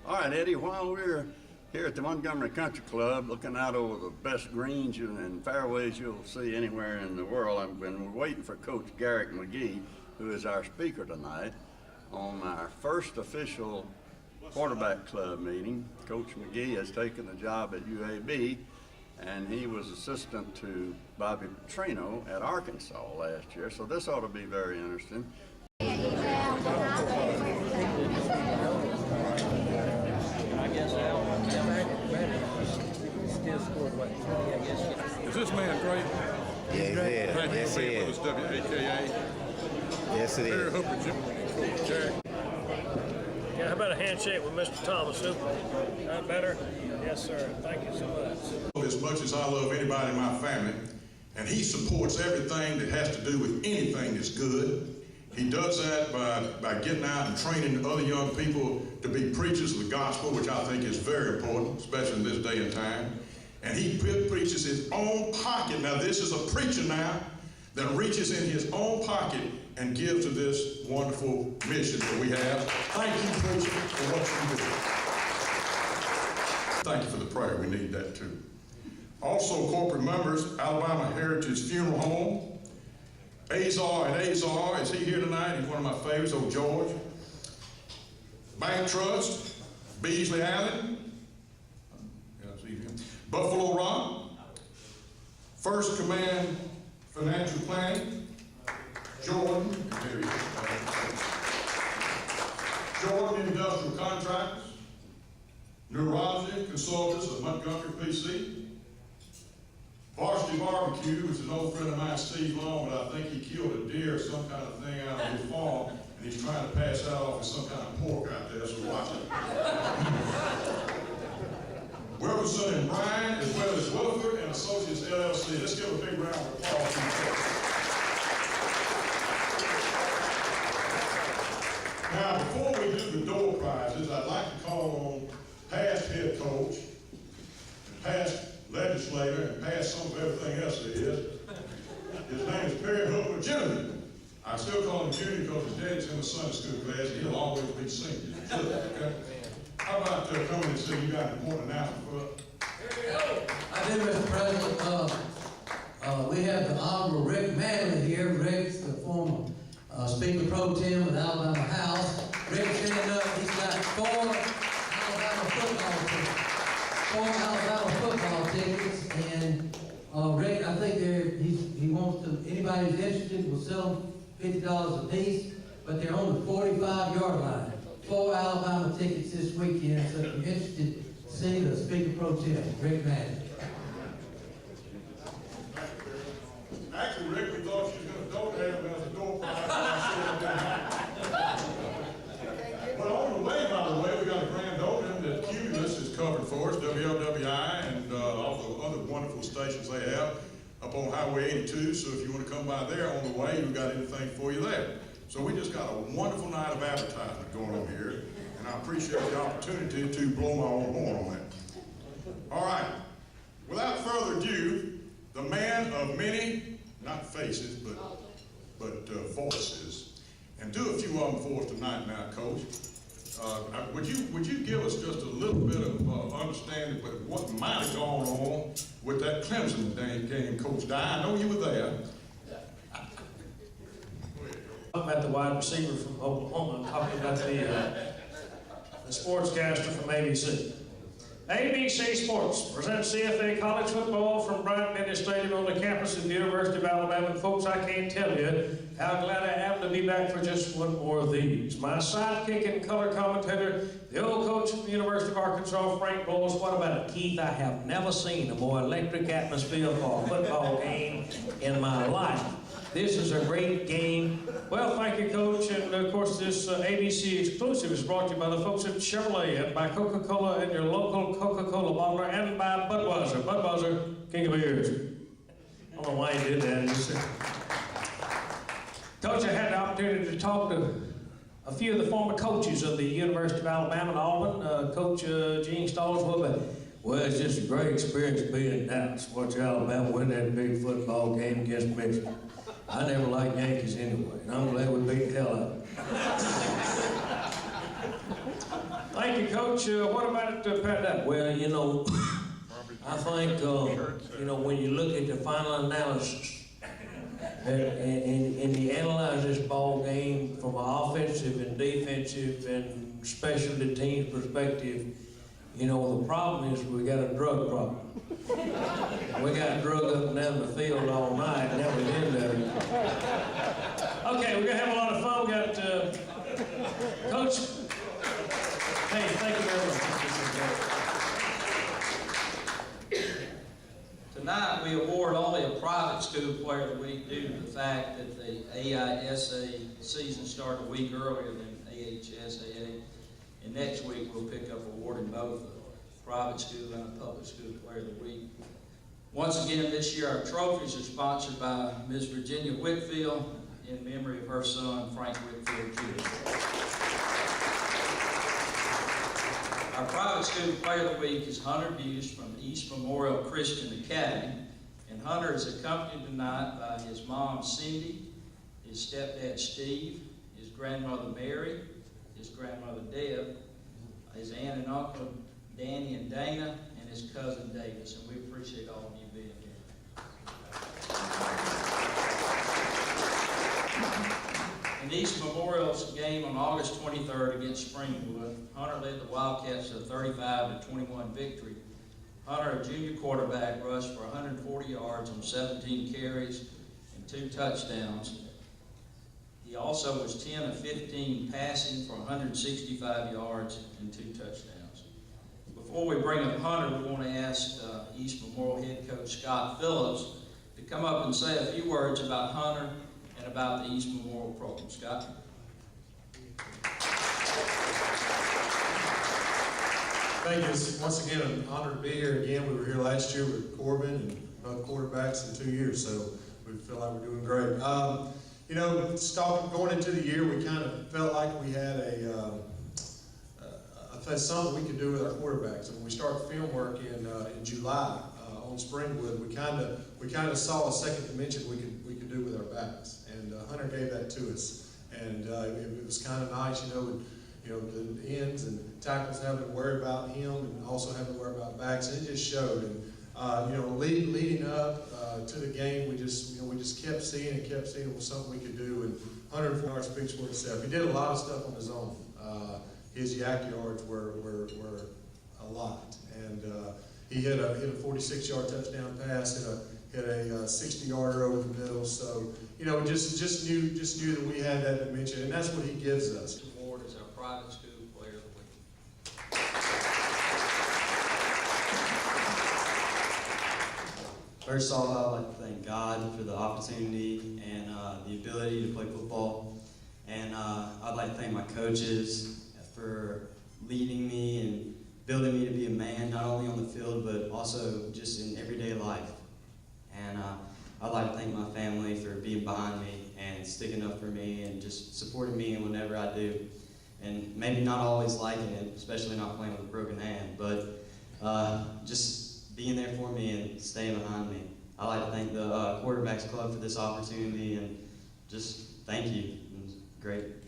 All right, Eddie, while we're here at the Montgomery Country Club looking out over the best greens and fairways you'll see anywhere in the world, we're waiting for Coach Garrick Mcgee, who is our speaker tonight on our first official quarterback club meeting. Coach Mcgee has taken the job at UAB, and he was assistant to Bobby Petrino at Arkansas last year, so this ought to be very interesting. Is this man great? Yeah, Glad yes, to he be with is. us, WAKA. Yes, it Very is. hoping Jim Coach Jack. Yeah, how about a handshake with Mr. Thomas? That better? Yes, sir. Thank you so much. As much as I love anybody in my family, and he supports everything that has to do with anything that's good. He does that by getting out and training other young people to be preachers of the gospel, which I think is very important, especially in this day and time. And he preaches his own pocket. Now, this is a preacher now that reaches in his own pocket and gives to this wonderful mission that we have. Thank you, preacher, for what you do. Thank you for the prayer. We need that too. Also, corporate members, Alabama Heritage Funeral Home. Azar and Azar, is he here tonight? He's one of my favorites, old George. Bank Trust, Beasley Allen. Yeah, I see him. Buffalo Rock. First Command Financial Planning. Jordan. There he is. Jordan Industrial Contractors. Neurology Consultants of Montgomery, PC. Varsity Barbecue, which is an old friend of mine, Steve Long, but I think he killed a deer or some kind of thing out on his farm, and he's trying to pass that off as some kind of pork out there, so watch it. Wilkerson and Bryan, as well as Williford and Associates LLC. Let's give a big round of applause to them. Now, before we do the door prizes, I'd like to call on past head coach and past legislator and past some of everything else there is. His name is Perry Hooper Jr. I still call him Junior because his dad's in the Sunday school class and he'll always be senior. Okay? How about coming and say you got an important announcement for us? I do, Mr. President. We have the Honorable Rick Manley here. Rick's the former Speaker Pro Tem of the Alabama House. Rick standing up. He's got four Alabama football tickets, and Rick, I think he wants to, anybody who's interested will sell them $50 a piece, but they're on the 45-yard line. 4 Alabama tickets this weekend, so if you're interested, see the Speaker Pro Tem, Rick Manley. Actually, Rick, we thought she was going to donate them as a door prize. But on the way, by the way, we got a grand opening that Cumulus is covered for us, WLWI, and all the other wonderful stations they have up on Highway 82. So if you want to come by there on the way, we've got anything for you there. So we just got a wonderful night of advertisement going on here, and I appreciate the opportunity to blow my own horn on that. All right, without further ado, the man of many, not faces, but voices, and do a few of them for us tonight now, Coach. Would you give us just a little bit of understanding of what might have gone on with that Clemson game, Coach Dye? I know you were there. I'm about the wide receiver from Oklahoma. I'm talking about the sportscaster from ABC. ABC Sports presents CFA College Football from Bryant-Denny Stadium on the campus of the University of Alabama. And folks, I can't tell you how glad I am to be back for just one more of these. My sidekick and color commentator, the old coach of the University of Arkansas, Frank Bowles. What about it, Keith? I have never seen a more electric atmosphere for a football game in my life. This is a great game. Well, thank you, Coach. And of course, this ABC exclusive is brought to you by the folks at Chevrolet and by Coca-Cola and your local Coca-Cola bottler and by Budweiser. Budweiser, king of beers. I don't know why he did that. Coach, I had the opportunity to talk to a few of the former coaches of the University of Alabama and Auburn. Coach Gene Stallsworth. Well, it's just a great experience being in Dallas. Watch Alabama win that big football game against Michigan. I never liked Yankees anyway, and I'm glad we beat the hell out of them. Thank Thank you, Coach. What about Pat Dap? Well, you know, I think, you know, when you look at the final analysis, and you analyze this ball game from an offensive and defensive and specialty teams perspective, you know, the problem is we got a drug problem. We got drug up and down the field all night, and that was in there. Okay, we're gonna have a lot of fun. We got Coach. Hey, thank you very much. Tonight, we award only a private school player of the week due to the fact that the AISA season started a week earlier than AHSAA. And next week, we'll pick up awarding both a private school and a public school player of the week. Once again, this year, our trophies are sponsored by Ms. Virginia Whitfield in memory of her son, Frank Whitfield, Jr. Our private school player of the week is Hunter Buse from East Memorial Christian Academy. And Hunter is accompanied tonight by his mom, Cindy, his stepdad, Steve, his grandmother, Mary, his grandmother, Deb, his aunt and uncle, Danny and Dana, and his cousin, Davis. And we appreciate all of you being here. In East Memorial's game on August 23rd against Springwood, Hunter led the Wildcats to a 35-21 victory. Hunter, a junior quarterback, rushed for 140 yards on 17 carries and 2 touchdowns. He also was 10 of 15 passing for 165 yards and 2 touchdowns. Before we bring up Hunter, we want to ask East Memorial head coach Scott Phillips to come up and say a few words about Hunter and about the East Memorial program. Scott? Thank you. It's once again an honor to be here again. We were here last year with Corbin and both quarterbacks in 2 years, so we feel like we're doing great. You know, going into the year, we kind of felt like we had something we could do with our quarterbacks. And when we started film work in July on Springwood, we kind of saw a second dimension we could do with our backs. And Hunter gave that to us, and it was kind of nice, you know, the ends and tackles having to worry about him, and also having to worry about backs. And it just showed. And you know, leading up to the game, we just kept seeing it was something we could do. And 104 yards speaks for itself. He did a lot of stuff on his own. His yak yards were a lot, and he hit a 46-yard touchdown pass, hit a 60-yarder over the middle. So you know, just knew that we had that dimension, and that's what he gives us. This award is our private school player of the week. First of all, I'd like to thank God for the opportunity and the ability to play football. And I'd like to thank my coaches for leading me and building me to be a man, not only on the field, but also just in everyday life. And I'd like to thank my family for being behind me and sticking up for me and just supporting me in whatever I do. And maybe not always liking it, especially not playing with a broken hand, but just being there for me and staying behind me. I'd like to thank the Quarterbacks Club for this opportunity, and just thank you. It was great.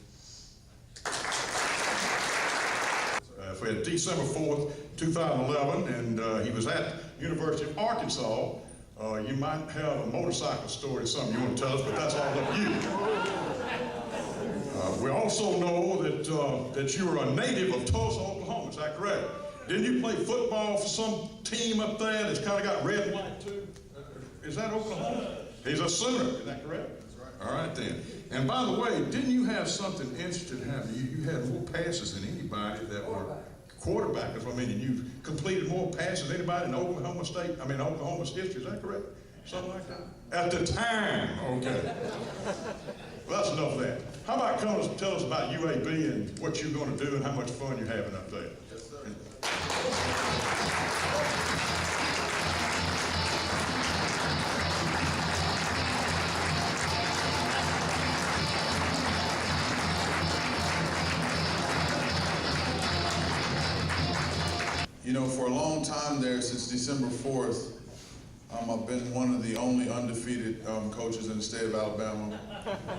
For December 4th, 2011, and he was at University of Arkansas. You might have a motorcycle story or something you want to tell us, but that's all up to you. We also know that you are a native of Tulsa, Oklahoma. Is that correct? Didn't you play football for some team up there that's kind of got red and white too? Is that Oklahoma? He's a Sooner. Is that correct? That's right. All right then. And by the way, didn't you have something interesting happen? You had more passes than anybody that were quarterbackers. I mean, and you completed more passes than anybody in Oklahoma Oklahoma's history. Is that correct? Something like that? At the time. Okay. Well, that's enough of that. How about tell us about UAB and what you're going to do and how much fun you're having up there? Yes, sir. You know, for a long time there, since December 4th, I've been one of the only undefeated coaches in the state of Alabama.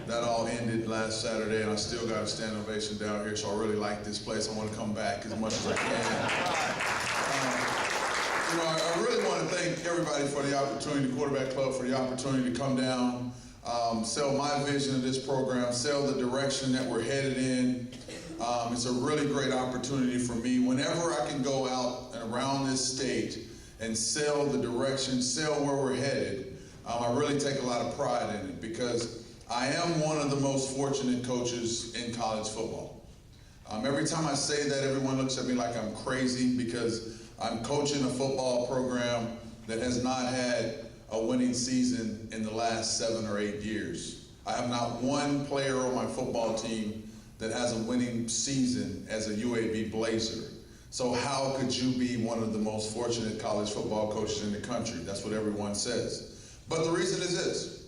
That all ended last Saturday, and I still got a standing ovation down here, so I really like this place. I want to come back as much as I can. I really want to thank everybody for the opportunity, the Quarterback Club for the opportunity to come down, sell my vision of this program, sell the direction that we're headed in. It's a really great opportunity for me. Whenever I can go out and around this state and sell the direction, sell where we're headed, I really take a lot of pride in it because I am one of the most fortunate coaches in college football. Every time I say that, everyone looks at me like I'm crazy because I'm coaching a football program that has not had a winning season in the last 7 or 8 years. I have not one player on my football team that has a winning season as a UAB Blazer. So how could you be one of the most fortunate college football coaches in the country? That's what everyone says. But the reason is this.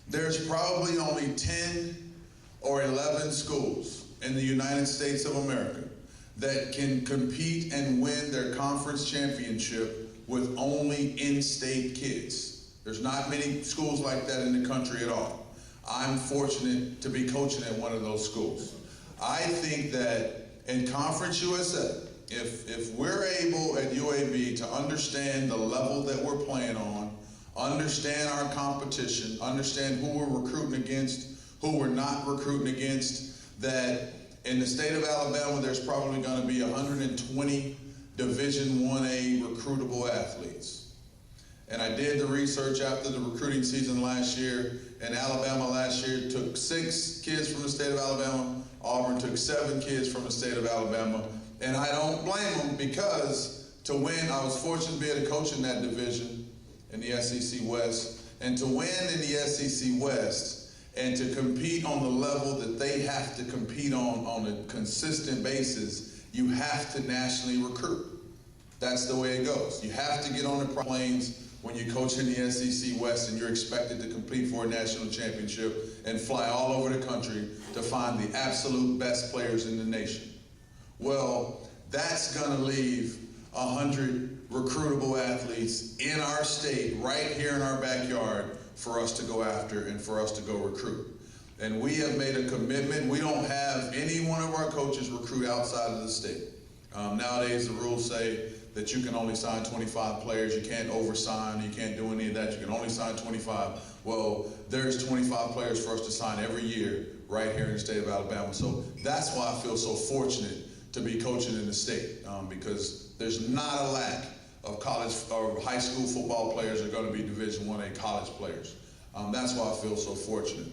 There's probably only 10 or 11 schools in the United States of America that can compete and win their conference championship with only in-state kids. There's not many schools like that in the country at all. I'm fortunate to be coaching at one of those schools. I think that in Conference USA, if we're able at UAB to understand the level that we're playing on, understand our competition, understand who we're recruiting against, who we're not recruiting against, that in the state of Alabama, there's probably going to be 120 Division 1A recruitable athletes. And I did the research after the recruiting season last year, and Alabama last year took 6 kids from the state of Alabama. Auburn took 7 kids from the state of Alabama. And I don't blame them because to win, I was fortunate to be able to coach in that division in the SEC West. And to win in the SEC West and to compete on the level that they have to compete on a consistent basis, you have to nationally recruit. That's the way it goes. You have to get on the planes when you coach in the SEC West and you're expected to compete for a national championship and fly all over the country to find the absolute best players in the nation. Well, that's going to leave 100 recruitable athletes in our state, right here in our backyard, for us to go after and for us to go recruit. And we have made a commitment. We don't have any one of our coaches recruit outside of the state. Nowadays, the rules say that you can only sign 25 players. You can't oversign. You can't do any of that. You can only sign 25. Well, there's 25 players for us to sign every year right here in the state of Alabama. So that's why I feel so fortunate to be coaching in the state because there's not a lack of college or high school football players that are going to be Division 1A college players. That's why I feel so fortunate.